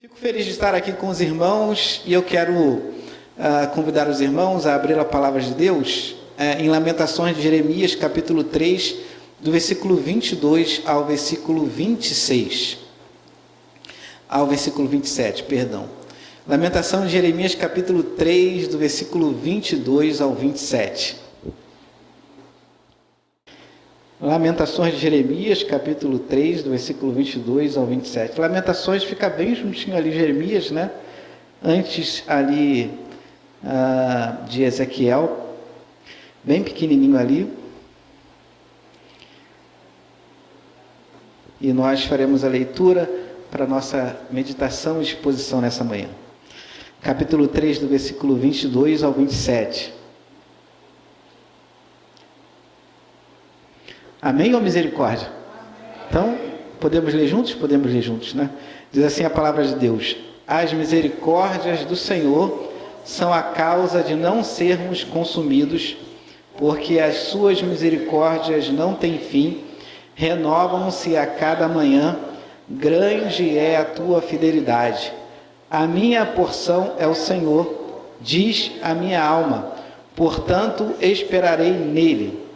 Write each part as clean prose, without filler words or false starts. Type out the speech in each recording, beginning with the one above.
Fico feliz de estar aqui com os irmãos e eu quero convidar os irmãos a abrir a palavra de Deus em Lamentações de Jeremias, capítulo 3, do versículo 22 ao versículo 26. Ao versículo 27, perdão. Lamentação de Jeremias, capítulo 3, do versículo 22 ao 27. Lamentações de Jeremias, capítulo 3, do versículo 22 ao 27. Lamentações fica bem juntinho ali, Jeremias, né? Antes ali de Ezequiel, bem pequenininho ali. E nós faremos a leitura para a nossa meditação e exposição nessa manhã. Capítulo 3, do versículo 22 ao 27. Amém ou misericórdia? Então, podemos ler juntos? Podemos ler juntos, né? Diz assim a palavra de Deus: as misericórdias do Senhor são a causa de não sermos consumidos, porque as suas misericórdias não têm fim, renovam-se a cada manhã, grande é a tua fidelidade. A minha porção é o Senhor, diz a minha alma, portanto esperarei nele.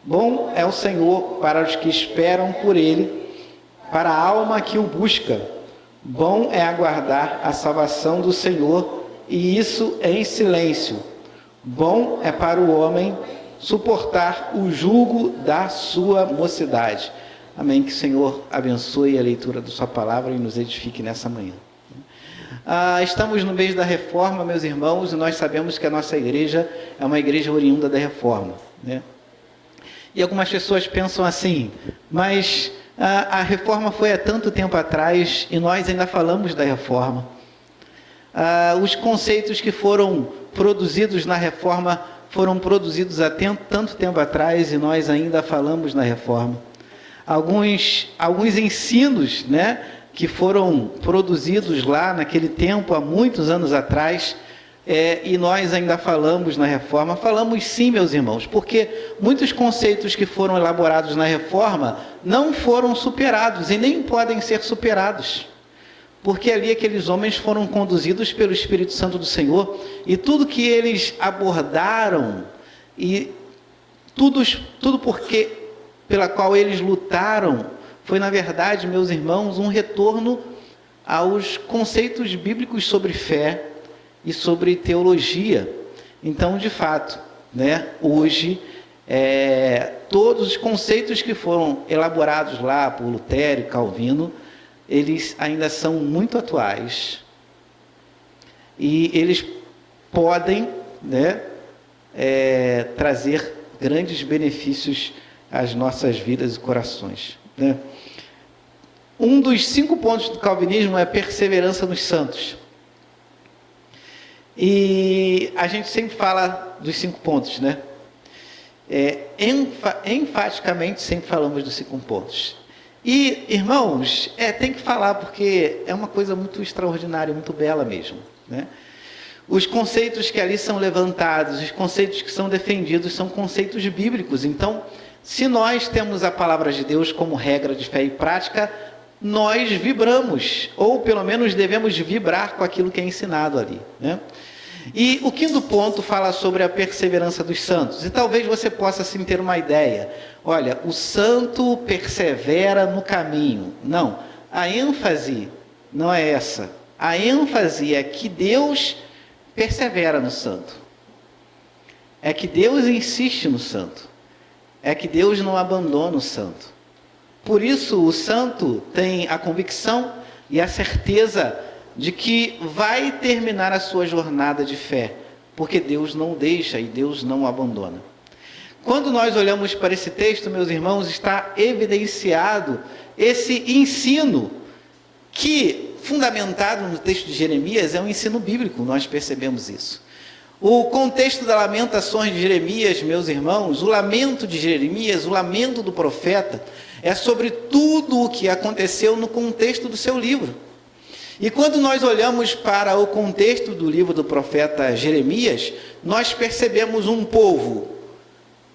Bom é o Senhor para os que esperam por Ele, para a alma que o busca. Bom é aguardar a salvação do Senhor, e isso em silêncio. Bom é para o homem suportar o jugo da sua mocidade. Amém. Que o Senhor abençoe a leitura da sua palavra e nos edifique nessa manhã. Estamos no mês da Reforma, meus irmãos, e nós sabemos que a nossa igreja é uma igreja oriunda da Reforma, né? E algumas pessoas pensam assim, mas a reforma foi há tanto tempo atrás e nós ainda falamos da reforma. Os conceitos que foram produzidos na reforma foram produzidos há tanto tempo atrás e nós ainda falamos na reforma. Alguns ensinos, né, que foram produzidos lá naquele tempo, há muitos anos atrás, e nós ainda falamos na reforma. Falamos sim, meus irmãos, porque muitos conceitos que foram elaborados na reforma não foram superados e nem podem ser superados, porque ali aqueles homens foram conduzidos pelo Espírito Santo do Senhor, e tudo que eles abordaram, e tudo pela qual eles lutaram, foi na verdade, meus irmãos, um retorno aos conceitos bíblicos sobre fé e sobre teologia. Então, de fato, né, hoje, todos os conceitos que foram elaborados lá por Lutero e Calvino, eles ainda são muito atuais. E eles podem, né, trazer grandes benefícios às nossas vidas e corações, né? Um dos 5 pontos do calvinismo é a perseverança nos santos. E a gente sempre fala dos 5 pontos, né? Enfaticamente sempre falamos dos 5 pontos. E, irmãos, tem que falar, porque é uma coisa muito extraordinária, muito bela mesmo, né? Os conceitos que ali são levantados, os conceitos que são defendidos, são conceitos bíblicos. Então, se nós temos a palavra de Deus como regra de fé e prática, nós vibramos, ou pelo menos devemos vibrar com aquilo que é ensinado ali, né? E o 5º ponto fala sobre a perseverança dos santos. E talvez você possa assim ter uma ideia. Olha, o santo persevera no caminho. Não, a ênfase não é essa. A ênfase é que Deus persevera no santo. É que Deus insiste no santo. É que Deus não abandona o santo. Por isso, o santo tem a convicção e a certeza de que vai terminar a sua jornada de fé, porque Deus não deixa e Deus não abandona. Quando nós olhamos para esse texto, meus irmãos, está evidenciado esse ensino que, fundamentado no texto de Jeremias, é um ensino bíblico, nós percebemos isso. O contexto das Lamentações de Jeremias, meus irmãos, o lamento de Jeremias, o lamento do profeta, é sobre tudo o que aconteceu no contexto do seu livro. E quando nós olhamos para o contexto do livro do profeta Jeremias, nós percebemos um povo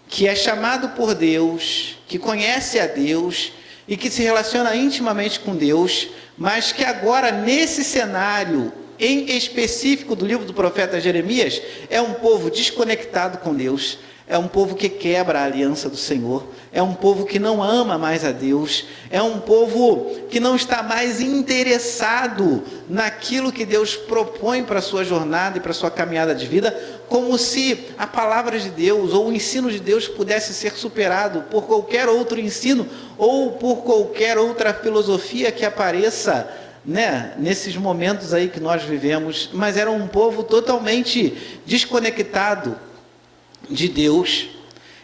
que é chamado por Deus, que conhece a Deus, e que se relaciona intimamente com Deus, mas que agora, nesse cenário em específico do livro do profeta Jeremias, é um povo desconectado com Deus, é um povo que quebra a aliança do Senhor, é um povo que não ama mais a Deus, é um povo que não está mais interessado naquilo que Deus propõe para a sua jornada e para a sua caminhada de vida, como se a palavra de Deus ou o ensino de Deus pudesse ser superado por qualquer outro ensino ou por qualquer outra filosofia que apareça, né, nesses momentos aí que nós vivemos. Mas era um povo totalmente desconectado de Deus,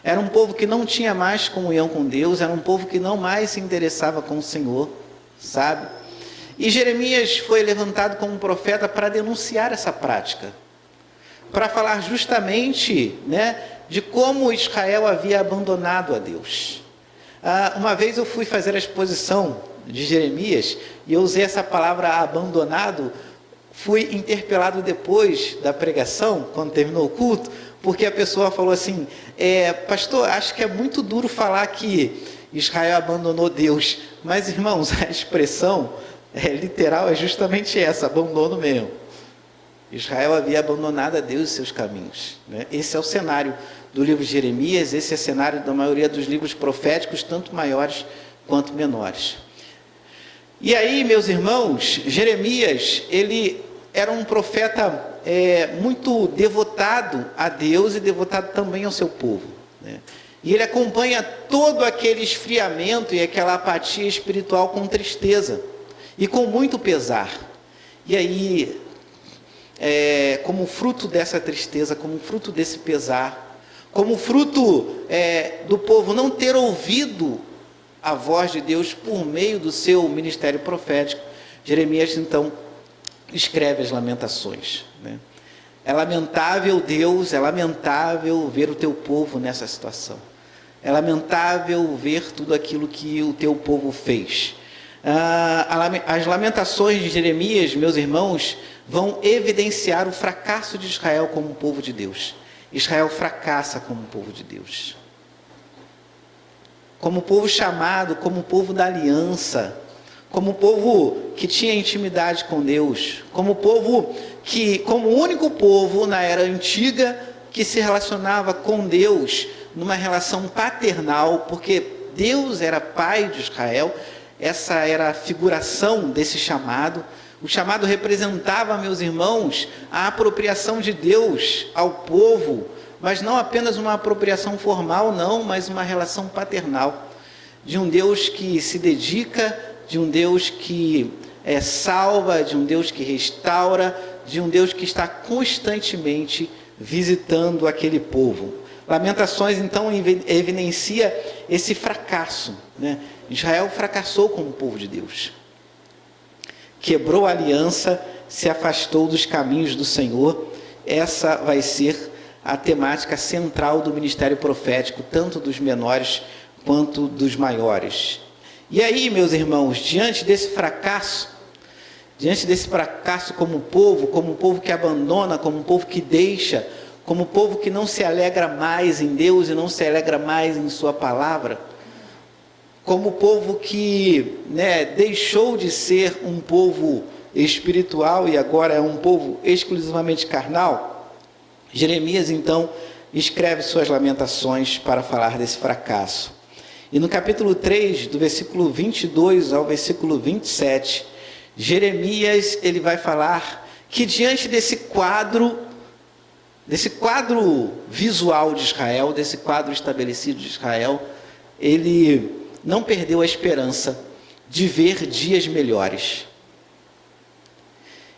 era um povo que não tinha mais comunhão com Deus, era um povo que não mais se interessava com o Senhor, sabe? E Jeremias foi levantado como profeta para denunciar essa prática, para falar justamente, né, de como Israel havia abandonado a Deus. Uma vez eu fui fazer a exposição de Jeremias e eu usei essa palavra abandonado. Fui interpelado depois da pregação, quando terminou o culto, porque a pessoa falou assim: pastor, acho que é muito duro falar que Israel abandonou Deus, mas irmãos, a expressão literal é justamente essa, abandono mesmo. Israel havia abandonado a Deus e seus caminhos, né? Esse é o cenário do livro de Jeremias, esse é o cenário da maioria dos livros proféticos, tanto maiores quanto menores. E aí, meus irmãos, Jeremias, ele era um profeta muito devotado a Deus e devotado também ao seu povo, né? E ele acompanha todo aquele esfriamento e aquela apatia espiritual com tristeza e com muito pesar. E aí, como fruto dessa tristeza, como fruto desse pesar, como fruto do povo não ter ouvido a voz de Deus por meio do seu ministério profético, Jeremias então escreve as Lamentações, né? É lamentável, Deus, é lamentável ver o teu povo nessa situação, é lamentável ver tudo aquilo que o teu povo fez. As Lamentações de Jeremias, meus irmãos, vão evidenciar o fracasso de Israel como povo de Deus. Israel fracassa como povo de Deus, como povo chamado, como povo da aliança, como povo que tinha intimidade com Deus, como povo que, como único povo na era antiga, que se relacionava com Deus numa relação paternal, porque Deus era pai de Israel. Essa era a figuração desse chamado. O chamado representava, meus irmãos, a apropriação de Deus ao povo, mas não apenas uma apropriação formal, não, mas uma relação paternal, de um Deus que se dedica, de um Deus que salva, de um Deus que restaura, de um Deus que está constantemente visitando aquele povo. Lamentações, então, evidencia esse fracasso, né? Israel fracassou como povo de Deus, quebrou a aliança, se afastou dos caminhos do Senhor. Essa vai ser a temática central do ministério profético, tanto dos menores quanto dos maiores. E aí, meus irmãos, diante desse fracasso como um povo que abandona, como um povo que deixa, como um povo que não se alegra mais em Deus e não se alegra mais em sua palavra, como um povo que, né, deixou de ser um povo espiritual e agora é um povo exclusivamente carnal, Jeremias então escreve suas lamentações para falar desse fracasso. E no capítulo 3, do versículo 22 ao versículo 27, Jeremias ele vai falar que diante desse quadro visual de Israel, desse quadro estabelecido de Israel, ele não perdeu a esperança de ver dias melhores.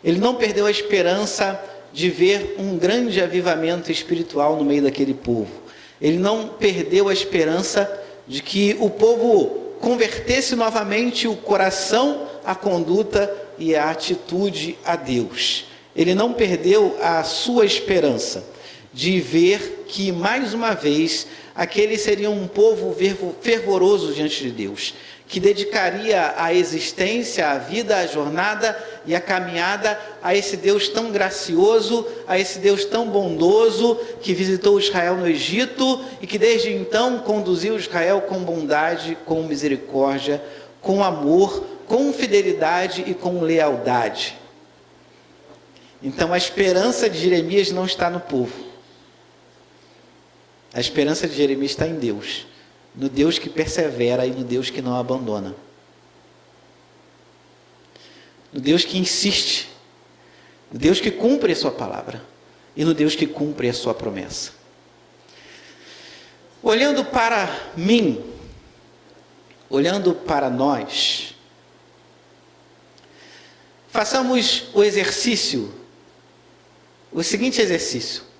Ele não perdeu a esperança de ver um grande avivamento espiritual no meio daquele povo. Ele não perdeu a esperança de que o povo convertesse novamente o coração, a conduta e a atitude a Deus. Ele não perdeu a sua esperança de ver que, mais uma vez, aqueles seriam um povo fervoroso diante de Deus, que dedicaria a existência, a vida, a jornada e a caminhada a esse Deus tão gracioso, a esse Deus tão bondoso, que visitou Israel no Egito e que desde então conduziu Israel com bondade, com misericórdia, com amor, com fidelidade e com lealdade. Então a esperança de Jeremias não está no povo. A esperança de Jeremias está em Deus. No Deus que persevera e no Deus que não abandona. No Deus que insiste. No Deus que cumpre a sua palavra. E no Deus que cumpre a sua promessa. Olhando para mim, olhando para nós, façamos o seguinte exercício.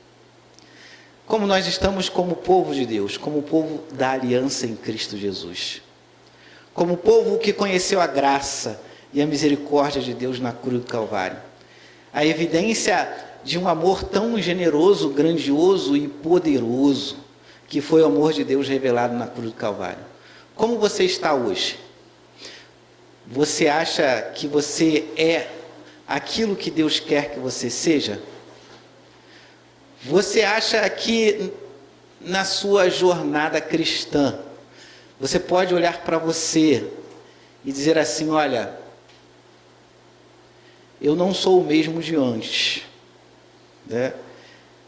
Como nós estamos como povo de Deus, como povo da aliança em Cristo Jesus, como povo que conheceu a graça e a misericórdia de Deus na cruz do Calvário, a evidência de um amor tão generoso, grandioso e poderoso, que foi o amor de Deus revelado na cruz do Calvário. Como você está hoje? Você acha que você é aquilo que Deus quer que você seja? Você acha que na sua jornada cristã, você pode olhar para você e dizer assim, olha, eu não sou o mesmo de antes, né?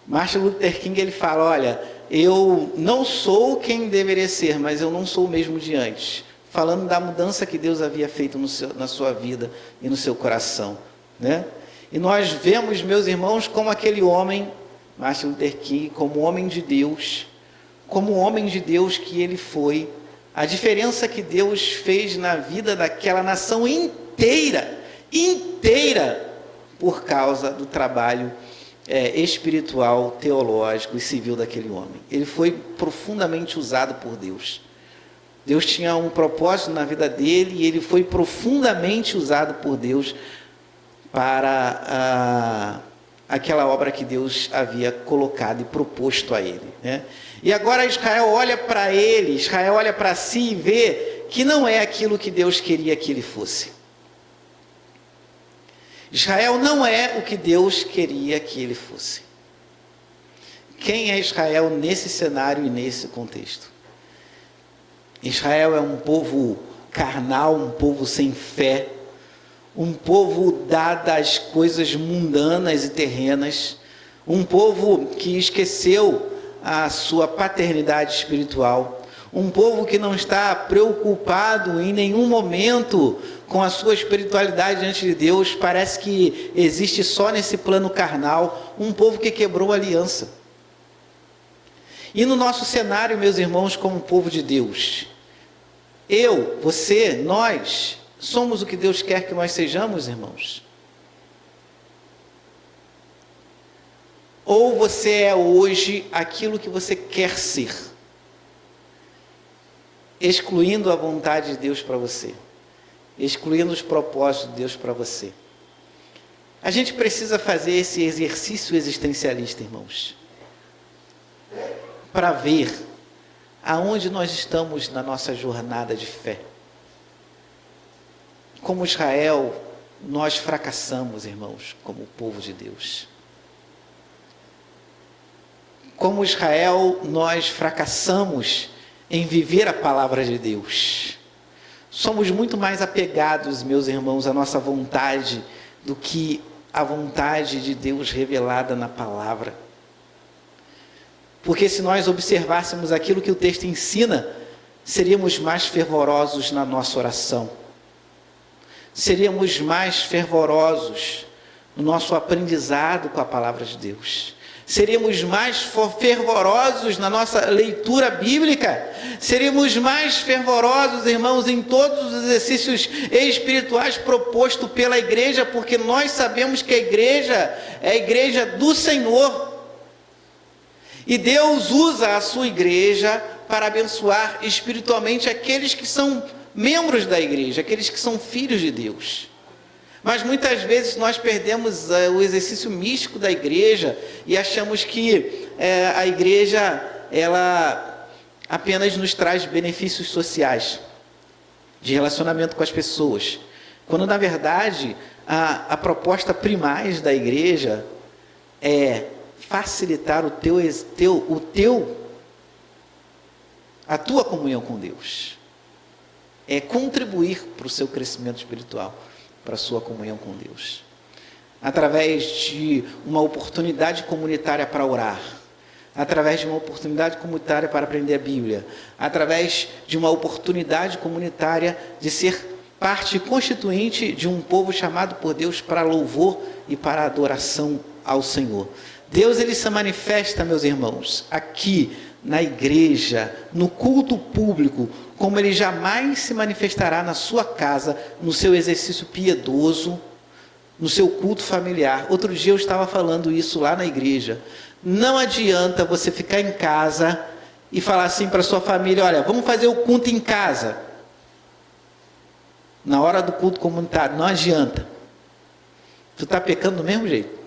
Martin Luther King, ele fala, olha, eu não sou quem deveria ser, mas eu não sou o mesmo de antes, falando da mudança que Deus havia feito na sua vida e no seu coração, né? E nós vemos, meus irmãos, como aquele homem, Martin Luther King, como homem de Deus, que ele foi, a diferença que Deus fez na vida daquela nação inteira, por causa do trabalho espiritual, teológico e civil daquele homem. Ele foi profundamente usado por Deus. Deus tinha um propósito na vida dele e ele foi profundamente usado por Deus para aquela obra que Deus havia colocado e proposto a ele, né? E agora Israel olha para ele, Israel olha para si e vê que não é aquilo que Deus queria que ele fosse. Israel não é o que Deus queria que ele fosse. Quem é Israel nesse cenário e nesse contexto? Israel é um povo carnal, um povo sem fé, um povo dado às coisas mundanas e terrenas, um povo que esqueceu a sua paternidade espiritual, um povo que não está preocupado em nenhum momento com a sua espiritualidade diante de Deus, parece que existe só nesse plano carnal, um povo que quebrou a aliança. E no nosso cenário, meus irmãos, como povo de Deus, eu, você, nós, somos o que Deus quer que nós sejamos, irmãos? Ou você é hoje aquilo que você quer ser, excluindo a vontade de Deus para você, excluindo os propósitos de Deus para você? A gente precisa fazer esse exercício existencialista, irmãos, para ver aonde nós estamos na nossa jornada de fé. Como Israel, nós fracassamos, irmãos, como povo de Deus. Como Israel, nós fracassamos em viver a palavra de Deus. Somos muito mais apegados, meus irmãos, à nossa vontade do que à vontade de Deus revelada na palavra. Porque se nós observássemos aquilo que o texto ensina, seríamos mais fervorosos na nossa oração. Seríamos mais fervorosos no nosso aprendizado com a palavra de Deus. Seríamos mais fervorosos na nossa leitura bíblica. Seríamos mais fervorosos, irmãos, em todos os exercícios espirituais propostos pela igreja, porque nós sabemos que a igreja é a igreja do Senhor. E Deus usa a sua igreja para abençoar espiritualmente aqueles que são membros da igreja, aqueles que são filhos de Deus. Mas muitas vezes nós perdemos o exercício místico da igreja e achamos que a igreja, ela apenas nos traz benefícios sociais. de relacionamento com as pessoas. Quando, na verdade, a proposta primaz da igreja é facilitar a tua comunhão com Deus. É contribuir para o seu crescimento espiritual, para a sua comunhão com Deus. Através de uma oportunidade comunitária para orar, através de uma oportunidade comunitária para aprender a Bíblia, através de uma oportunidade comunitária de ser parte constituinte de um povo chamado por Deus para louvor e para adoração ao Senhor. Deus, ele se manifesta, meus irmãos, aqui na igreja, no culto público, como ele jamais se manifestará na sua casa, no seu exercício piedoso, no seu culto familiar. Outro dia eu estava falando isso lá na igreja. Não adianta você ficar em casa e falar assim para sua família: olha, vamos fazer o culto em casa, na hora do culto comunitário. Não adianta. Tu está pecando do mesmo jeito.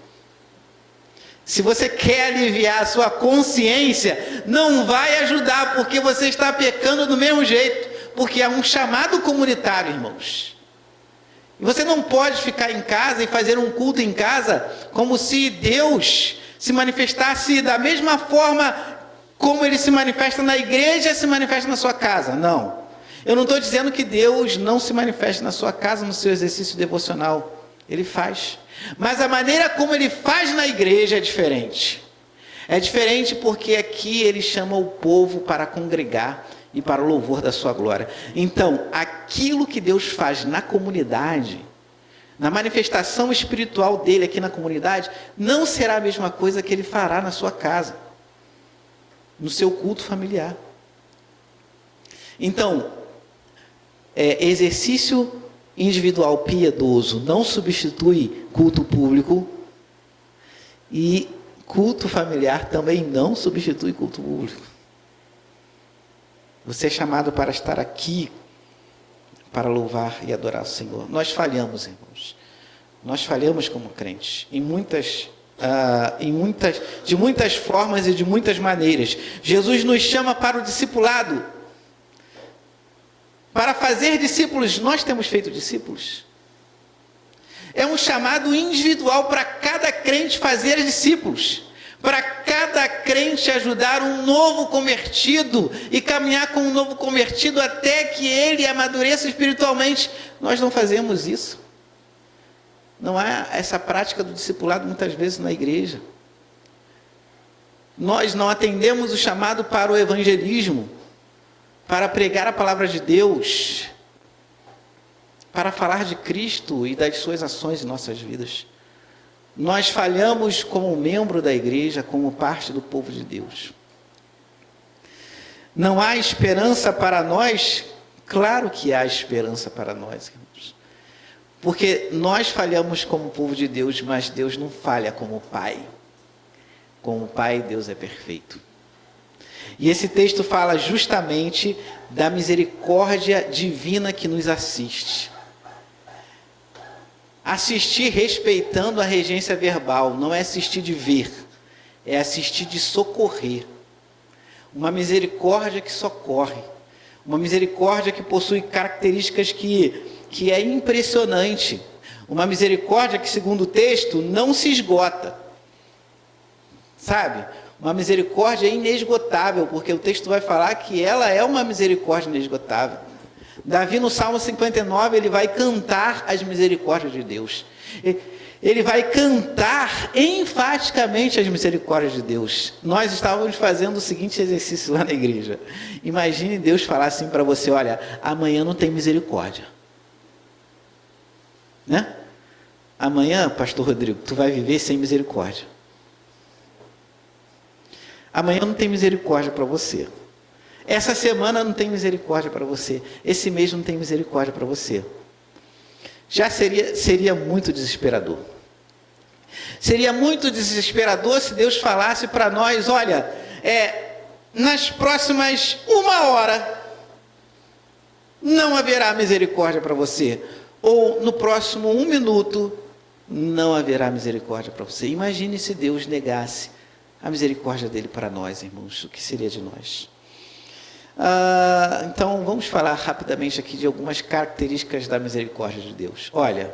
Se você quer aliviar a sua consciência, não vai ajudar, porque você está pecando do mesmo jeito, porque é um chamado comunitário, irmãos. E você não pode ficar em casa e fazer um culto em casa como se Deus se manifestasse da mesma forma como ele se manifesta na igreja, se manifesta na sua casa. Não. Eu não estou dizendo que Deus não se manifeste na sua casa, no seu exercício devocional. Ele faz. Mas a maneira como ele faz na igreja é diferente. É diferente porque aqui ele chama o povo para congregar e para o louvor da sua glória. Então, aquilo que Deus faz na comunidade, na manifestação espiritual dele aqui na comunidade, não será a mesma coisa que ele fará na sua casa, no seu culto familiar. Então, exercício individual piedoso não substitui culto público, e culto familiar também não substitui culto público. Você é chamado para estar aqui, para louvar e adorar o Senhor. Nós falhamos, irmãos. Nós falhamos como crentes, de muitas formas e de muitas maneiras. Jesus nos chama para o discipulado. Para fazer discípulos. Nós temos feito discípulos. É um chamado individual para cada crente fazer discípulos. Para cada crente ajudar um novo convertido e caminhar com um novo convertido até que ele amadureça espiritualmente. Nós não fazemos isso. Não há essa prática do discipulado muitas vezes na igreja. Nós não atendemos o chamado para o evangelismo, para pregar a palavra de Deus, para falar de Cristo e das suas ações em nossas vidas. Nós falhamos como membro da igreja, como parte do povo de Deus. Não há esperança para nós? Claro que há esperança para nós, irmãos. Porque nós falhamos como povo de Deus, mas Deus não falha como Pai. Como Pai, Deus é perfeito. E esse texto fala justamente da misericórdia divina que nos assiste. Assistir respeitando a regência verbal, não é assistir de ver, é assistir de socorrer. Uma misericórdia que socorre, uma misericórdia que possui características que é impressionante, uma misericórdia que, segundo o texto, não se esgota, sabe? Uma misericórdia inesgotável, porque o texto vai falar que ela é uma misericórdia inesgotável. Davi, no Salmo 59, ele vai cantar as misericórdias de Deus. Ele vai cantar enfaticamente as misericórdias de Deus. Nós estávamos fazendo o seguinte exercício lá na igreja. Imagine Deus falar assim para você: olha, amanhã não tem misericórdia. Né? Amanhã, pastor Rodrigo, tu vai viver sem misericórdia. Amanhã não tem misericórdia para você. Essa semana não tem misericórdia para você. Esse mês não tem misericórdia para você. Já seria muito desesperador. Seria muito desesperador se Deus falasse para nós: olha, nas próximas 1 hora não haverá misericórdia para você. Ou no próximo 1 minuto não haverá misericórdia para você. Imagine se Deus negasse a misericórdia dele para nós, irmãos. O que seria de nós? Então, vamos falar rapidamente aqui de algumas características da misericórdia de Deus. Olha,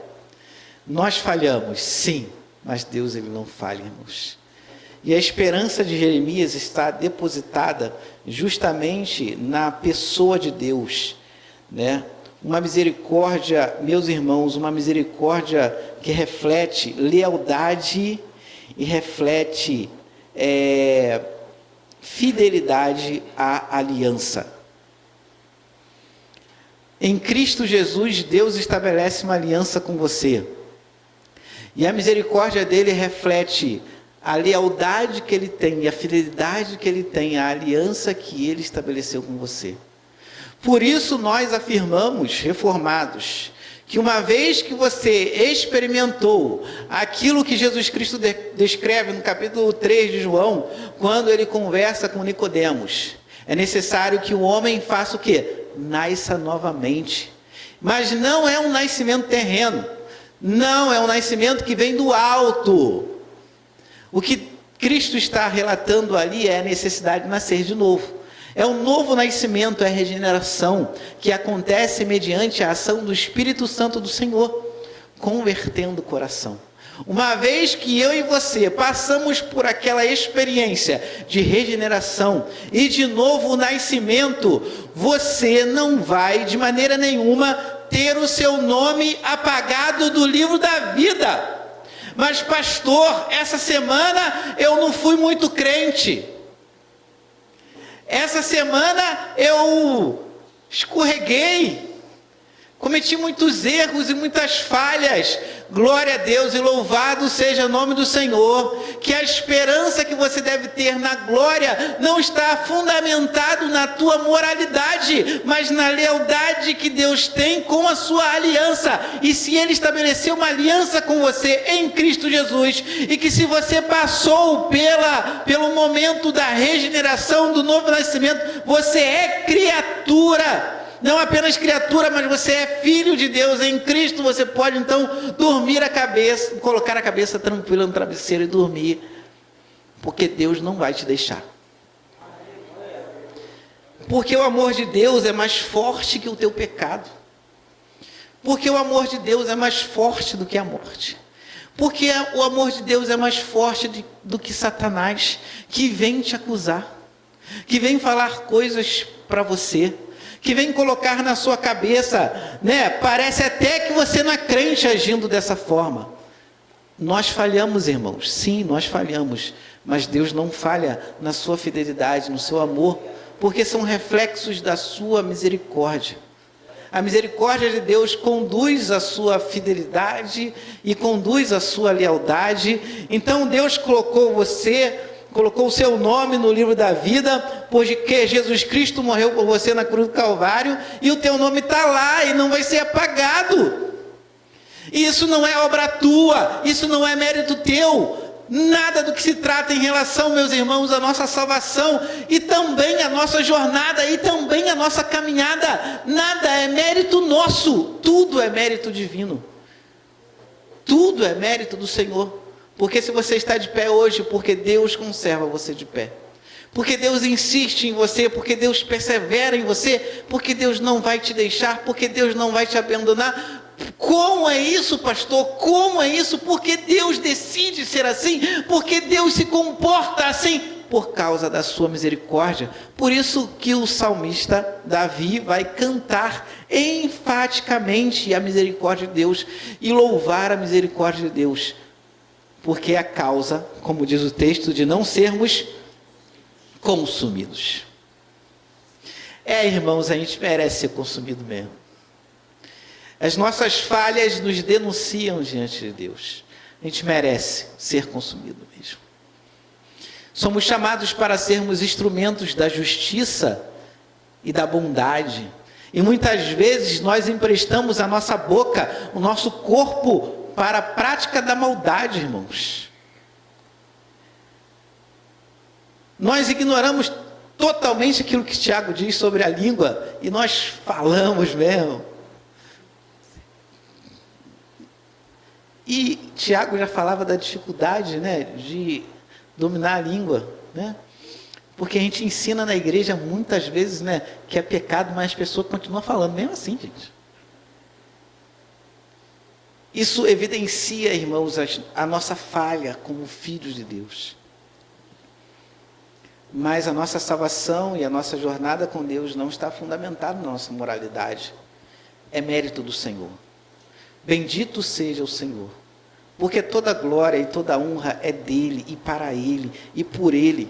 nós falhamos, sim, mas Deus ele não falha, irmãos. E a esperança de Jeremias está depositada justamente na pessoa de Deus, né? Uma misericórdia, meus irmãos, uma misericórdia que reflete lealdade e reflete fidelidade à aliança. Em Cristo Jesus, Deus estabelece uma aliança com você. E a misericórdia dele reflete a lealdade que ele tem e a fidelidade que ele tem à aliança que ele estabeleceu com você. Por isso nós afirmamos, reformados, que uma vez que você experimentou aquilo que Jesus Cristo descreve no capítulo 3 de João, quando ele conversa com Nicodemos, é necessário que o homem faça o quê? Nasça novamente. Mas não é um nascimento terreno, não é um nascimento que vem do alto. O que Cristo está relatando ali é a necessidade de nascer de novo. É um novo nascimento, é a regeneração, que acontece mediante a ação do Espírito Santo do Senhor, convertendo o coração. Uma vez que eu e você passamos por aquela experiência de regeneração e de novo nascimento, você não vai de maneira nenhuma ter o seu nome apagado do livro da vida. Mas pastor, essa semana eu não fui muito crente. Essa semana eu escorreguei, cometi muitos erros e muitas falhas. Glória a Deus e louvado seja o nome do Senhor. Que a esperança que você deve ter na glória não está fundamentado na tua moralidade, mas na lealdade que Deus tem com a sua aliança. E se Ele estabeleceu uma aliança com você em Cristo Jesus, e que se você passou pelo momento da regeneração, do novo nascimento, você é criatura. Não apenas criatura, mas você é filho de Deus. Em Cristo você pode então dormir a cabeça, colocar a cabeça tranquila no travesseiro e dormir, porque Deus não vai te deixar. Porque o amor de Deus é mais forte que o teu pecado. Porque o amor de Deus é mais forte do que a morte. Porque o amor de Deus é mais forte do que Satanás, que vem te acusar, que vem falar coisas para você, que vem colocar na sua cabeça, né? Parece até que você não é crente agindo dessa forma. Nós falhamos, irmãos, sim, nós falhamos, mas Deus não falha na sua fidelidade, no seu amor, porque são reflexos da sua misericórdia. A misericórdia de Deus conduz a sua fidelidade e conduz a sua lealdade. Então Deus colocou o seu nome no livro da vida, porque Jesus Cristo morreu por você na cruz do Calvário, e o teu nome está lá e não vai ser apagado. Isso não é obra tua, isso não é mérito teu. Nada do que se trata em relação, meus irmãos, à nossa salvação e também a nossa jornada e também a nossa caminhada, nada é mérito nosso, tudo é mérito divino. Tudo é mérito do Senhor. Porque se você está de pé hoje, porque Deus conserva você de pé. Porque Deus insiste em você, porque Deus persevera em você, porque Deus não vai te deixar, porque Deus não vai te abandonar. Como é isso, pastor? Como é isso? Porque Deus decide ser assim? Porque Deus se comporta assim? Por causa da sua misericórdia. Por isso que o salmista Davi vai cantar enfaticamente a misericórdia de Deus e louvar a misericórdia de Deus. Porque é a causa, como diz o texto, de não sermos consumidos. Irmãos, a gente merece ser consumido mesmo. As nossas falhas nos denunciam diante de Deus. A gente merece ser consumido mesmo. Somos chamados para sermos instrumentos da justiça e da bondade. E muitas vezes nós emprestamos a nossa boca, o nosso corpo, para a prática da maldade, irmãos. Nós ignoramos totalmente aquilo que Tiago diz sobre a língua, e nós falamos mesmo. E Tiago já falava da dificuldade, né, de dominar a língua, né? Porque a gente ensina na igreja muitas vezes, né, que é pecado, mas as pessoas continuam falando mesmo assim, gente. Isso evidencia, irmãos, a nossa falha como filhos de Deus. Mas a nossa salvação e a nossa jornada com Deus não está fundamentada na nossa moralidade. É mérito do Senhor. Bendito seja o Senhor. Porque toda glória e toda honra é dele e para ele e por ele.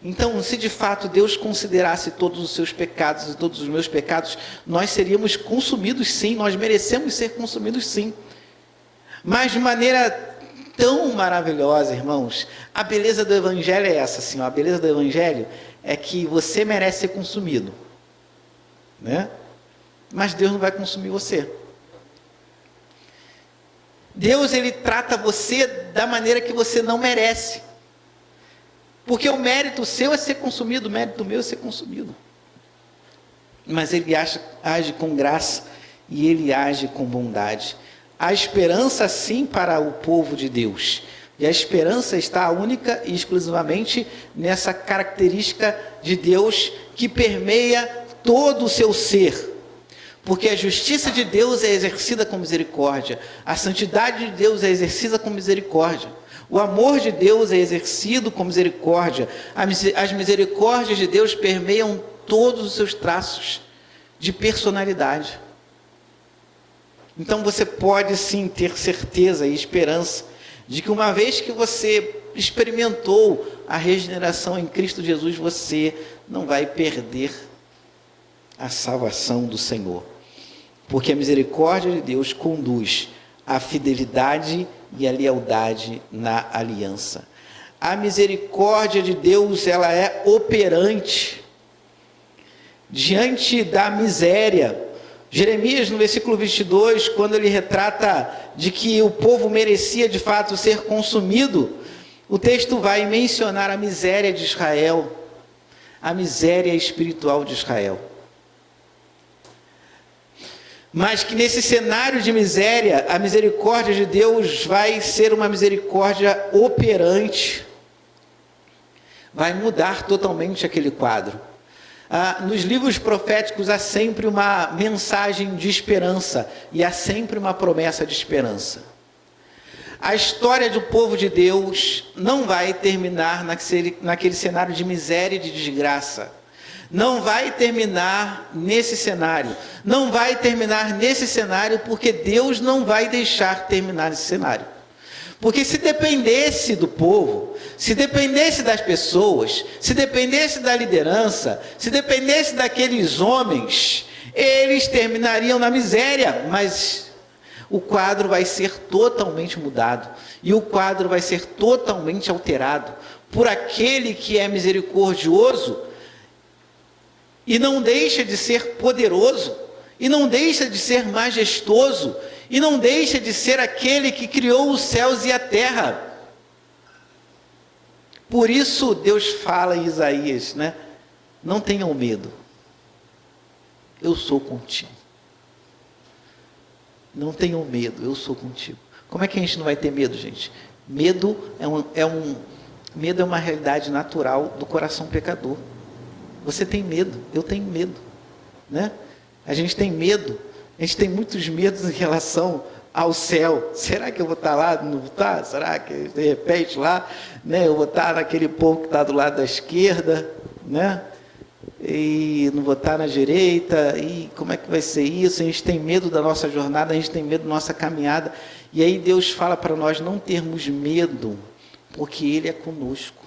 Então, se de fato Deus considerasse todos os seus pecados e todos os meus pecados, nós seríamos consumidos sim, nós merecemos ser consumidos sim. Mas de maneira tão maravilhosa, irmãos, a beleza do Evangelho é essa, assim, a beleza do Evangelho é que você merece ser consumido, né? Mas Deus não vai consumir você. Deus, ele trata você da maneira que você não merece, porque o mérito seu é ser consumido, o mérito meu é ser consumido, mas ele age com graça e ele age com bondade. Há esperança sim para o povo de Deus, e a esperança está única e exclusivamente nessa característica de Deus que permeia todo o seu ser, porque a justiça de Deus é exercida com misericórdia, a santidade de Deus é exercida com misericórdia, o amor de Deus é exercido com misericórdia, as misericórdias de Deus permeiam todos os seus traços de personalidade. Então você pode sim ter certeza e esperança de que uma vez que você experimentou a regeneração em Cristo Jesus, você não vai perder a salvação do Senhor. Porque a misericórdia de Deus conduz à fidelidade e à lealdade na aliança. A misericórdia de Deus, ela é operante diante da miséria. Jeremias, no versículo 22, quando ele retrata de que o povo merecia de fato ser consumido, o texto vai mencionar a miséria de Israel, a miséria espiritual de Israel. Mas que nesse cenário de miséria, a misericórdia de Deus vai ser uma misericórdia operante, vai mudar totalmente aquele quadro. Nos livros proféticos há sempre uma mensagem de esperança e há sempre uma promessa de esperança. A história do povo de Deus não vai terminar naquele cenário de miséria e de desgraça. Não vai terminar nesse cenário. Não vai terminar nesse cenário porque Deus não vai deixar terminar nesse cenário. Porque se dependesse do povo, se dependesse das pessoas, se dependesse da liderança, se dependesse daqueles homens, eles terminariam na miséria, mas o quadro vai ser totalmente mudado, e o quadro vai ser totalmente alterado por aquele que é misericordioso, e não deixa de ser poderoso, e não deixa de ser majestoso, e não deixa de ser aquele que criou os céus e a terra. Por isso Deus fala em Isaías, né? Não tenham medo, eu sou contigo. Não tenham medo, eu sou contigo. Como é que a gente não vai ter medo, gente? Medo medo é uma realidade natural do coração pecador. Você tem medo, eu tenho medo, né? A gente tem medo, a gente tem muitos medos em relação ao céu. Será que eu vou estar lá? Não vou estar? Será que de repente lá, né, eu vou estar naquele povo que está do lado da esquerda, né? E não vou estar na direita, e como é que vai ser isso? A gente tem medo da nossa jornada, a gente tem medo da nossa caminhada, e aí Deus fala para nós não termos medo, porque Ele é conosco,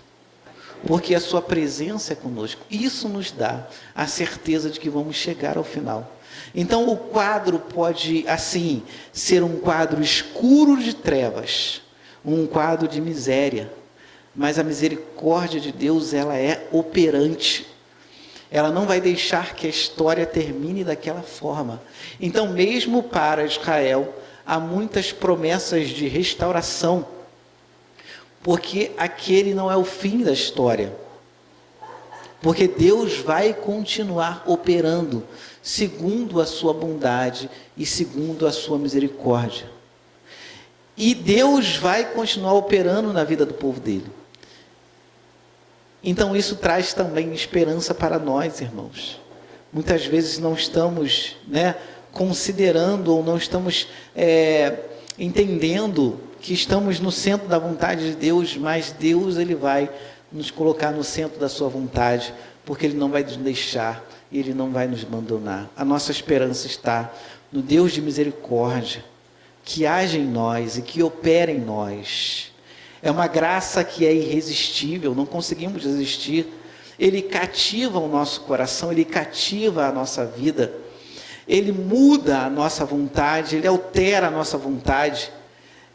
porque a sua presença é conosco. Isso nos dá a certeza de que vamos chegar ao final. Então o quadro pode, assim, ser um quadro escuro de trevas, um quadro de miséria, mas a misericórdia de Deus, ela é operante. Ela não vai deixar que a história termine daquela forma. Então, mesmo para Israel, há muitas promessas de restauração, porque aquele não é o fim da história. Porque Deus vai continuar operando, segundo a sua bondade e segundo a sua misericórdia. E Deus vai continuar operando na vida do povo dele. Então isso traz também esperança para nós, irmãos. Muitas vezes não estamos, considerando ou não estamos entendendo que estamos no centro da vontade de Deus, mas Deus ele vai nos colocar no centro da sua vontade, porque Ele não vai nos deixar e Ele não vai nos abandonar. A nossa esperança está no Deus de misericórdia, que age em nós e que opera em nós. É uma graça que é irresistível, não conseguimos resistir. Ele cativa o nosso coração, Ele cativa a nossa vida, Ele muda a nossa vontade, Ele altera a nossa vontade,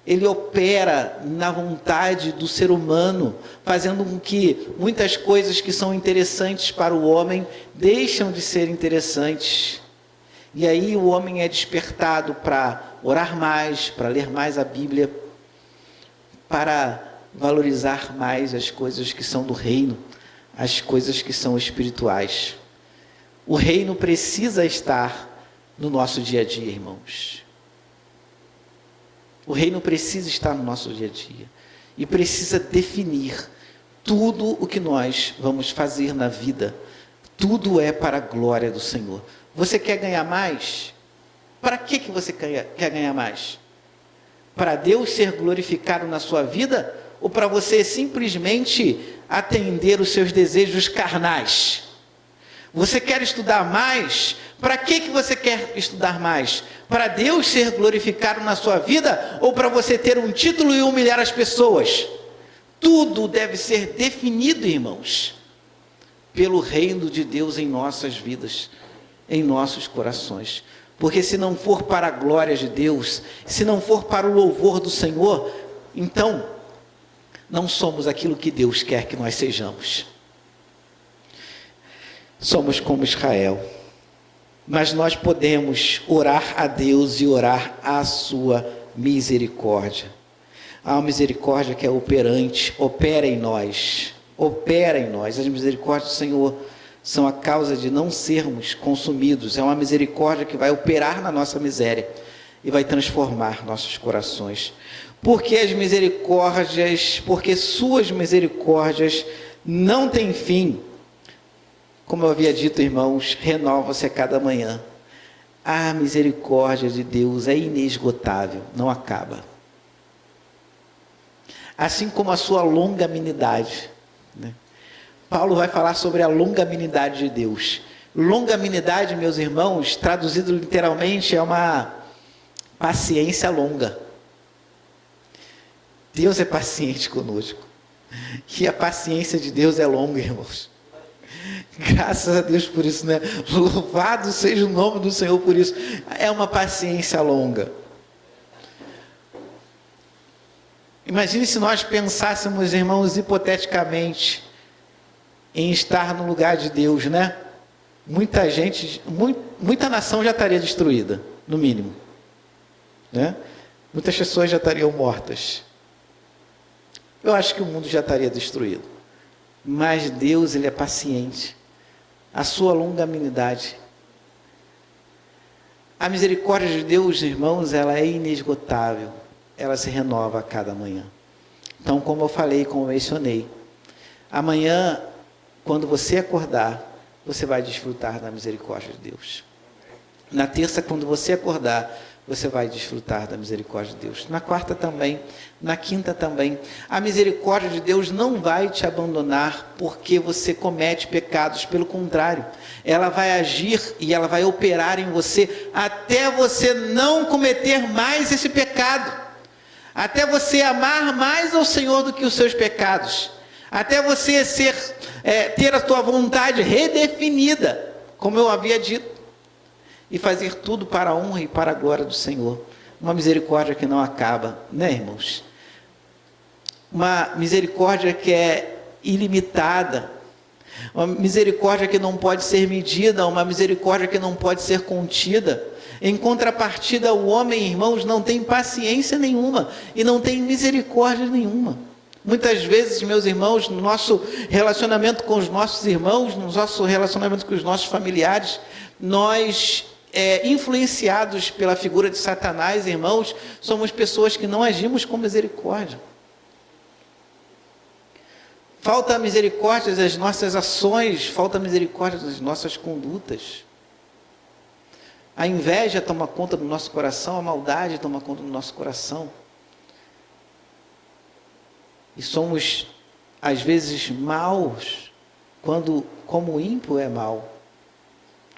Ele opera na vontade do ser humano, fazendo com que muitas coisas que são interessantes para o homem deixam de ser interessantes. E aí o homem é despertado para orar mais, para ler mais a Bíblia, para valorizar mais as coisas que são do reino, as coisas que são espirituais. O reino precisa estar no nosso dia a dia, irmãos. O reino precisa estar no nosso dia a dia e precisa definir tudo o que nós vamos fazer na vida. Tudo é para a glória do Senhor. Você quer ganhar mais? Para que você quer ganhar mais? Para Deus ser glorificado na sua vida? Ou para você simplesmente atender os seus desejos carnais? Você quer estudar mais? Para que você quer estudar mais? Para Deus ser glorificado na sua vida? Ou para você ter um título e humilhar as pessoas? Tudo deve ser definido, irmãos, pelo reino de Deus em nossas vidas, em nossos corações. Porque se não for para a glória de Deus, se não for para o louvor do Senhor, então não somos aquilo que Deus quer que nós sejamos. Somos como Israel, mas nós podemos orar a Deus e orar a sua misericórdia. Há uma misericórdia que é operante, opera em nós. As misericórdias do Senhor são a causa de não sermos consumidos. É uma misericórdia que vai operar na nossa miséria e vai transformar nossos corações. Porque suas misericórdias não têm fim. Como eu havia dito, irmãos, renova-se a cada manhã. A misericórdia de Deus é inesgotável, não acaba. Assim como a sua longanimidade, Paulo vai falar sobre a longanimidade de Deus. Longanimidade, meus irmãos, traduzido literalmente, é uma paciência longa. Deus é paciente conosco. E a paciência de Deus é longa, irmãos. Graças a Deus por isso, Louvado seja o nome do Senhor por isso. É uma paciência longa. Imagine se nós pensássemos, irmãos, hipoteticamente, em estar no lugar de Deus, Muita gente, muita nação já estaria destruída, no mínimo, Muitas pessoas já estariam mortas. Eu acho que o mundo já estaria destruído. Mas Deus, Ele é paciente. A sua longanimidade. A misericórdia de Deus, irmãos, ela é inesgotável. Ela se renova a cada manhã. Então, como eu falei, como eu mencionei, amanhã, quando você acordar, você vai desfrutar da misericórdia de Deus. Na terça, quando você acordar, você vai desfrutar da misericórdia de Deus. Na quarta também, na quinta também. A misericórdia de Deus não vai te abandonar porque você comete pecados. Pelo contrário, ela vai agir e ela vai operar em você até você não cometer mais esse pecado. Até você amar mais ao Senhor do que os seus pecados. Até você ter a tua vontade redefinida, como eu havia dito. E fazer tudo para a honra e para a glória do Senhor. Uma misericórdia que não acaba, irmãos? Uma misericórdia que é ilimitada. Uma misericórdia que não pode ser medida, uma misericórdia que não pode ser contida. Em contrapartida, o homem, irmãos, não tem paciência nenhuma e não tem misericórdia nenhuma. Muitas vezes, meus irmãos, no nosso relacionamento com os nossos irmãos, no nosso relacionamento com os nossos familiares, nós, influenciados pela figura de Satanás, irmãos, somos pessoas que não agimos com misericórdia. Falta misericórdia das nossas ações, falta misericórdia das nossas condutas. A inveja toma conta do nosso coração, a maldade toma conta do nosso coração. E somos, às vezes, maus, como o ímpio é mau.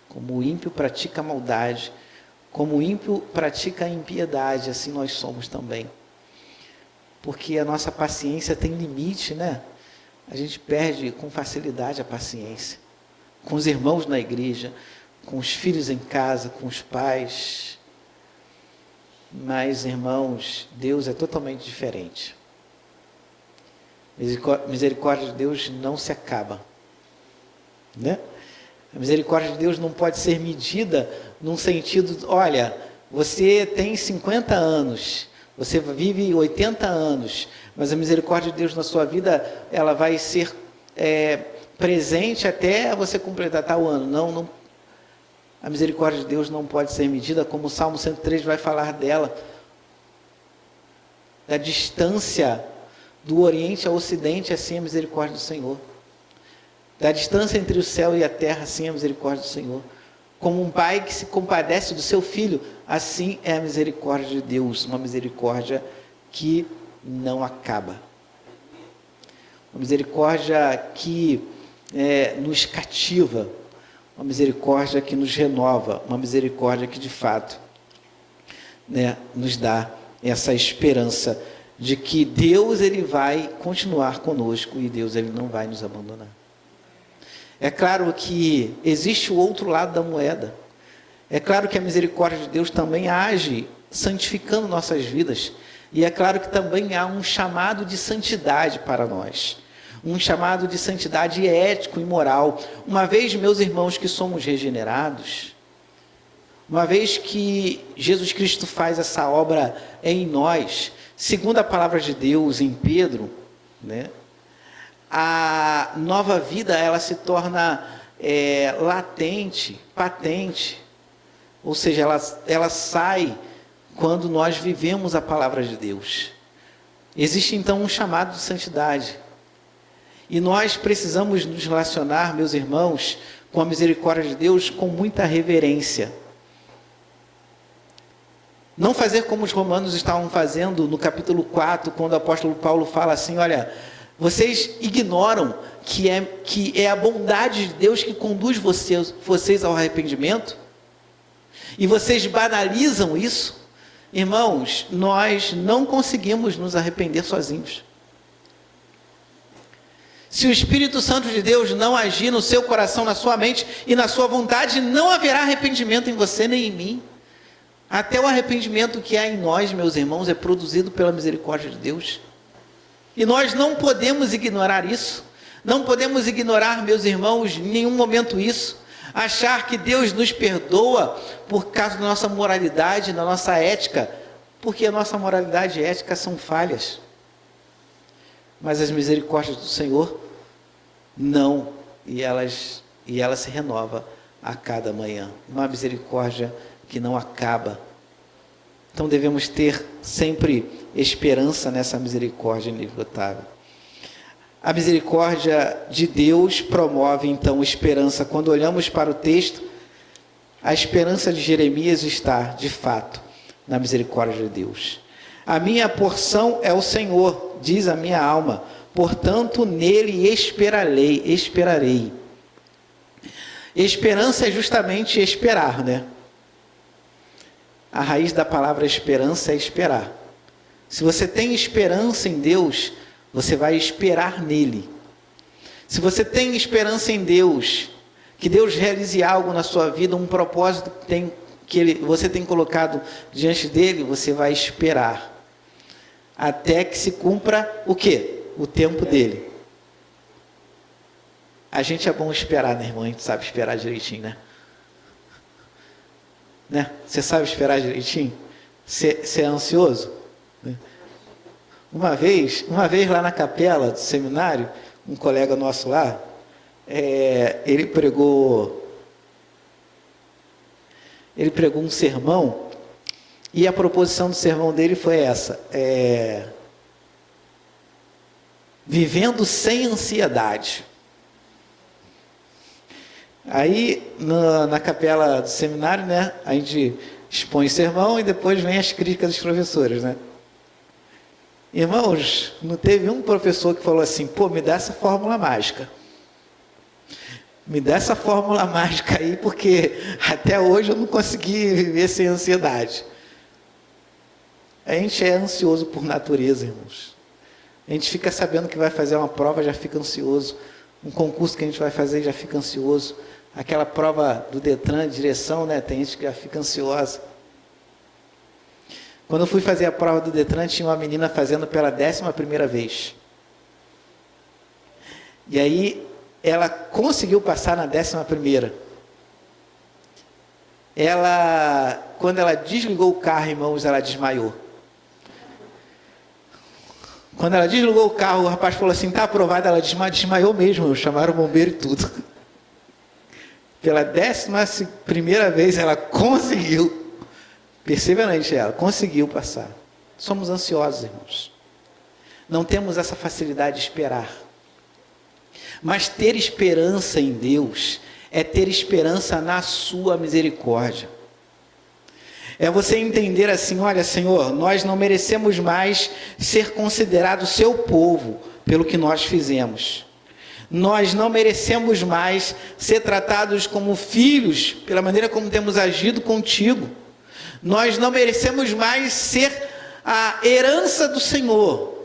Como o ímpio pratica a maldade, como o ímpio pratica a impiedade, assim nós somos também. Porque a nossa paciência tem limite, né? A gente perde com facilidade a paciência. Com os irmãos na igreja, com os filhos em casa, com os pais. Mas, irmãos, Deus é totalmente diferente. Misericórdia de Deus não se acaba, né? A misericórdia de Deus não pode ser medida num sentido, olha, você tem 50 anos, você vive 80 anos, mas a misericórdia de Deus na sua vida, ela vai ser presente até você completar tal ano. Não. A misericórdia de Deus não pode ser medida, como o Salmo 103 vai falar dela, da distância do Oriente ao Ocidente, assim é a misericórdia do Senhor. Da distância entre o céu e a terra, assim é a misericórdia do Senhor. Como um pai que se compadece do seu filho, assim é a misericórdia de Deus, uma misericórdia que não acaba. Uma misericórdia que nos cativa, uma misericórdia que nos renova, uma misericórdia que de fato nos dá essa esperança de que Deus ele vai continuar conosco e Deus ele não vai nos abandonar. É claro que existe o outro lado da moeda. É claro que a misericórdia de Deus também age santificando nossas vidas. E é claro que também há um chamado de santidade para nós. Um chamado de santidade ético e moral. Uma vez, meus irmãos, que somos regenerados, uma vez que Jesus Cristo faz essa obra em nós, segundo a palavra de Deus em Pedro, a nova vida ela se torna latente, patente, ou seja, ela sai quando nós vivemos a palavra de Deus. Existe então um chamado de santidade, e nós precisamos nos relacionar, meus irmãos, com a misericórdia de Deus com muita reverência. Não fazer como os romanos estavam fazendo no capítulo 4, quando o apóstolo Paulo fala assim, olha, vocês ignoram que é a bondade de Deus que conduz vocês ao arrependimento? E vocês banalizam isso? Irmãos, nós não conseguimos nos arrepender sozinhos. Se o Espírito Santo de Deus não agir no seu coração, na sua mente e na sua vontade, não haverá arrependimento em você nem em mim. Até o arrependimento que há em nós, meus irmãos, é produzido pela misericórdia de Deus. E nós não podemos ignorar isso. Não podemos ignorar, meus irmãos, em nenhum momento isso. Achar que Deus nos perdoa por causa da nossa moralidade, da nossa ética, porque a nossa moralidade e ética são falhas. Mas as misericórdias do Senhor, não. E ela se renova a cada manhã. Uma misericórdia que não acaba. Então devemos ter sempre esperança nessa misericórdia inesgotável. A misericórdia de Deus promove então esperança. Quando olhamos para o texto, a esperança de Jeremias está, de fato, na misericórdia de Deus. A minha porção é o Senhor, diz a minha alma, portanto nele esperarei. Esperança é justamente esperar, A raiz da palavra esperança é esperar. Se você tem esperança em Deus, você vai esperar nele. Se você tem esperança em Deus, que Deus realize algo na sua vida, um propósito que você tem colocado diante dele, você vai esperar. Até que se cumpra o quê? O tempo dele. A gente é bom esperar, irmão? A gente sabe esperar direitinho, Você sabe esperar direitinho? Você é ansioso? Uma vez lá na capela do seminário, um colega nosso lá, ele pregou um sermão, e a proposição do sermão dele foi essa, vivendo sem ansiedade. Aí, na capela do seminário, né, a gente expõe o sermão e depois vem as críticas dos professores, né? Irmãos, não teve um professor que falou assim, pô, me dá essa fórmula mágica. Me dá essa fórmula mágica aí, porque até hoje eu não consegui viver sem ansiedade. A gente é ansioso por natureza, irmãos. A gente fica sabendo que vai fazer uma prova, já fica ansioso. Um concurso que a gente vai fazer, já fica ansioso. Aquela prova do Detran de direção, né? Tem gente que já fica ansiosa. Quando eu fui fazer a prova do Detran, tinha uma menina fazendo pela 11ª vez. E aí, ela conseguiu passar na 11ª. Quando ela desligou o carro, irmãos, ela desmaiou. Quando ela desligou o carro, o rapaz falou assim, tá aprovado, ela desmaiou mesmo, chamaram o bombeiro e tudo. Pela 11ª vez, ela conseguiu. Perseverante ela, conseguiu passar. Somos ansiosos, irmãos. Não temos essa facilidade de esperar. Mas ter esperança em Deus é ter esperança na sua misericórdia. É você entender assim, olha, Senhor, nós não merecemos mais ser considerados seu povo pelo que nós fizemos. Nós não merecemos mais ser tratados como filhos pela maneira como temos agido contigo. Nós não merecemos mais ser a herança do Senhor.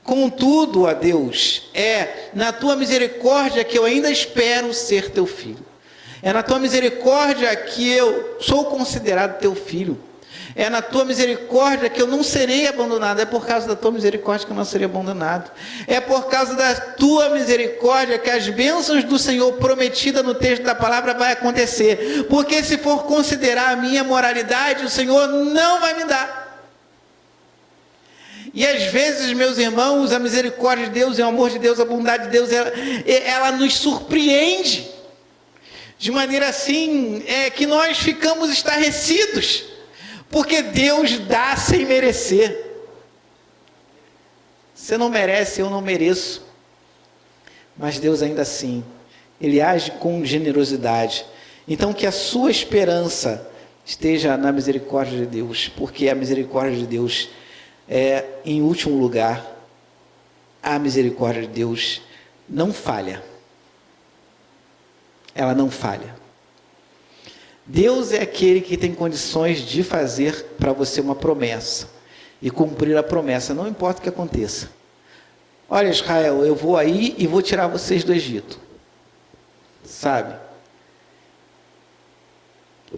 Contudo, ó Deus, é na tua misericórdia que eu ainda espero ser teu filho. É na tua misericórdia que eu sou considerado teu filho. É na tua misericórdia que eu não serei abandonado. É por causa da tua misericórdia que eu não serei abandonado. É por causa da tua misericórdia que as bênçãos do Senhor prometidas no texto da palavra vai acontecer. Porque se for considerar a minha moralidade, o Senhor não vai me dar. E às vezes, meus irmãos, a misericórdia de Deus, o amor de Deus, a bondade de Deus, ela nos surpreende. De maneira assim, que nós ficamos estarrecidos. Porque Deus dá sem merecer. Você não merece, eu não mereço. Mas Deus ainda assim, Ele age com generosidade. Então que a sua esperança esteja na misericórdia de Deus. Porque a misericórdia de Deus é, em último lugar, a misericórdia de Deus não falha. Ela não falha. Deus é aquele que tem condições de fazer para você uma promessa e cumprir a promessa, não importa o que aconteça. Olha, Israel, eu vou aí e vou tirar vocês do Egito, sabe?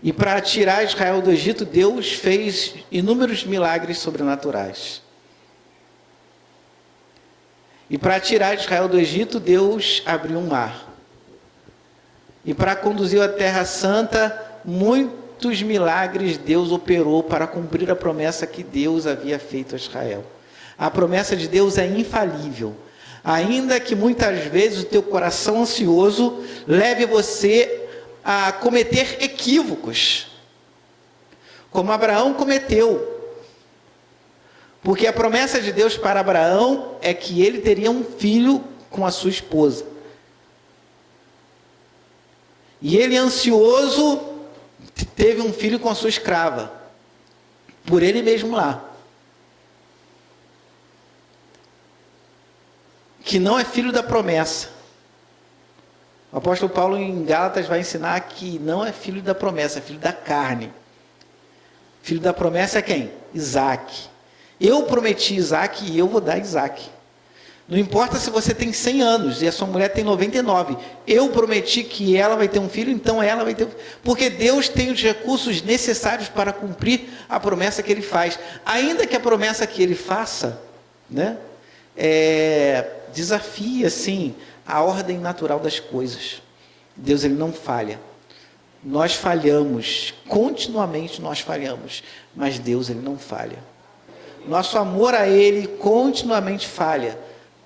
E para tirar Israel do Egito, Deus fez inúmeros milagres sobrenaturais. E para tirar Israel do Egito, Deus abriu um mar. E para conduzir a Terra Santa, muitos milagres Deus operou para cumprir a promessa que Deus havia feito a Israel. A promessa de Deus é infalível. Ainda que muitas vezes o teu coração ansioso leve você a cometer equívocos, como Abraão cometeu. Porque a promessa de Deus para Abraão é que ele teria um filho com a sua esposa. E ele, ansioso, teve um filho com a sua escrava, por ele mesmo lá, que não é filho da promessa. O apóstolo Paulo em Gálatas vai ensinar que não é filho da promessa, é filho da carne. Filho da promessa é quem? Isaac. Eu prometi Isaac e eu vou dar Isaac. Não importa se você tem 100 anos e a sua mulher tem 99. Eu prometi que ela vai ter um filho, então ela vai ter. Porque Deus tem os recursos necessários para cumprir a promessa que Ele faz. Ainda que a promessa que Ele faça, né, desafia, sim, a ordem natural das coisas. Deus, Ele não falha. Nós falhamos, continuamente nós falhamos, mas Deus, Ele não falha. Nosso amor a Ele continuamente falha,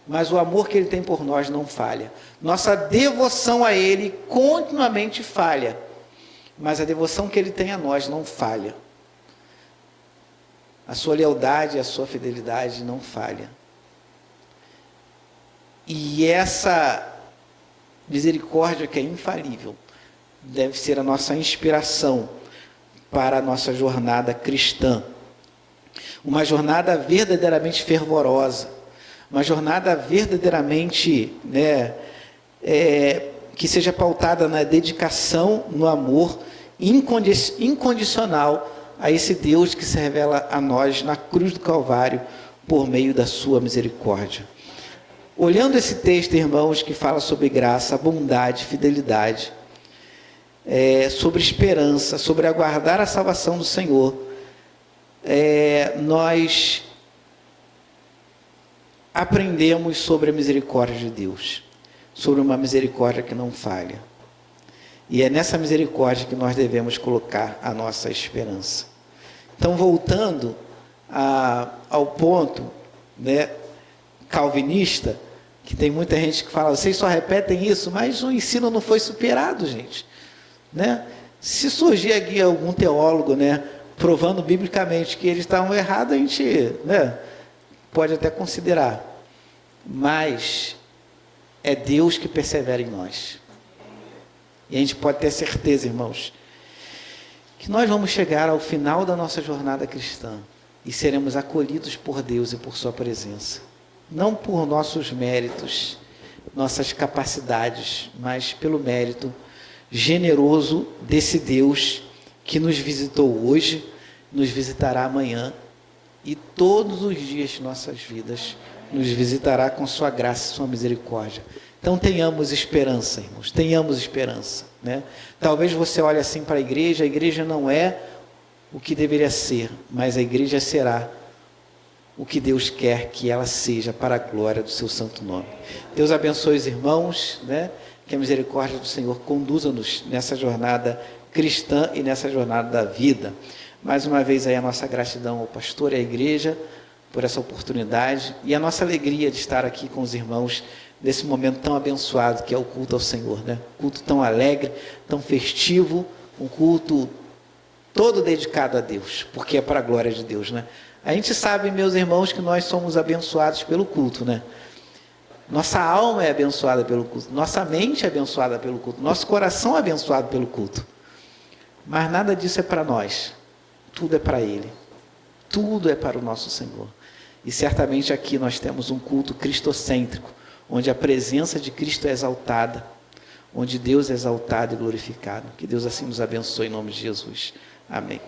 mas o amor que Ele tem por nós não falha. Nossa devoção a Ele continuamente falha, mas a devoção que Ele tem a nós não falha. A sua lealdade, a sua fidelidade não falha. E essa misericórdia que é infalível deve ser a nossa inspiração para a nossa jornada cristã. Uma jornada verdadeiramente fervorosa, uma jornada verdadeiramente, que seja pautada na dedicação, no amor incondicional a esse Deus que se revela a nós na cruz do Calvário por meio da sua misericórdia. Olhando esse texto, irmãos, que fala sobre graça, bondade, fidelidade, sobre esperança, sobre aguardar a salvação do Senhor, nós aprendemos sobre a misericórdia de Deus, sobre uma misericórdia que não falha. E é nessa misericórdia que nós devemos colocar a nossa esperança. Então, voltando ao ponto, calvinista, que tem muita gente que fala, vocês só repetem isso, mas o ensino não foi superado, gente. Se surgir aqui algum teólogo, provando biblicamente que eles estavam errados, a gente pode até considerar. Mas é Deus que persevera em nós. E a gente pode ter certeza, irmãos, que nós vamos chegar ao final da nossa jornada cristã e seremos acolhidos por Deus e por sua presença. Não por nossos méritos, nossas capacidades, mas pelo mérito generoso desse Deus que nos visitou hoje, nos visitará amanhã e todos os dias de nossas vidas nos visitará com sua graça e sua misericórdia. Então tenhamos esperança, irmãos, tenhamos esperança. Talvez você olhe assim para a igreja não é o que deveria ser, mas a igreja será o que Deus quer que ela seja para a glória do seu santo nome. Deus abençoe os irmãos, que a misericórdia do Senhor conduza-nos nessa jornada cristã e nessa jornada da vida. Mais uma vez aí a nossa gratidão ao pastor e à igreja por essa oportunidade e a nossa alegria de estar aqui com os irmãos nesse momento tão abençoado que é o culto ao Senhor, culto tão alegre, tão festivo, um culto todo dedicado a Deus, porque é para a glória de Deus, A gente sabe, meus irmãos, que nós somos abençoados pelo culto, Nossa alma é abençoada pelo culto, nossa mente é abençoada pelo culto, nosso coração é abençoado pelo culto. Mas nada disso é para nós, tudo é para Ele, tudo é para o nosso Senhor. E certamente aqui nós temos um culto cristocêntrico, onde a presença de Cristo é exaltada, onde Deus é exaltado e glorificado. Que Deus assim nos abençoe em nome de Jesus. Amém.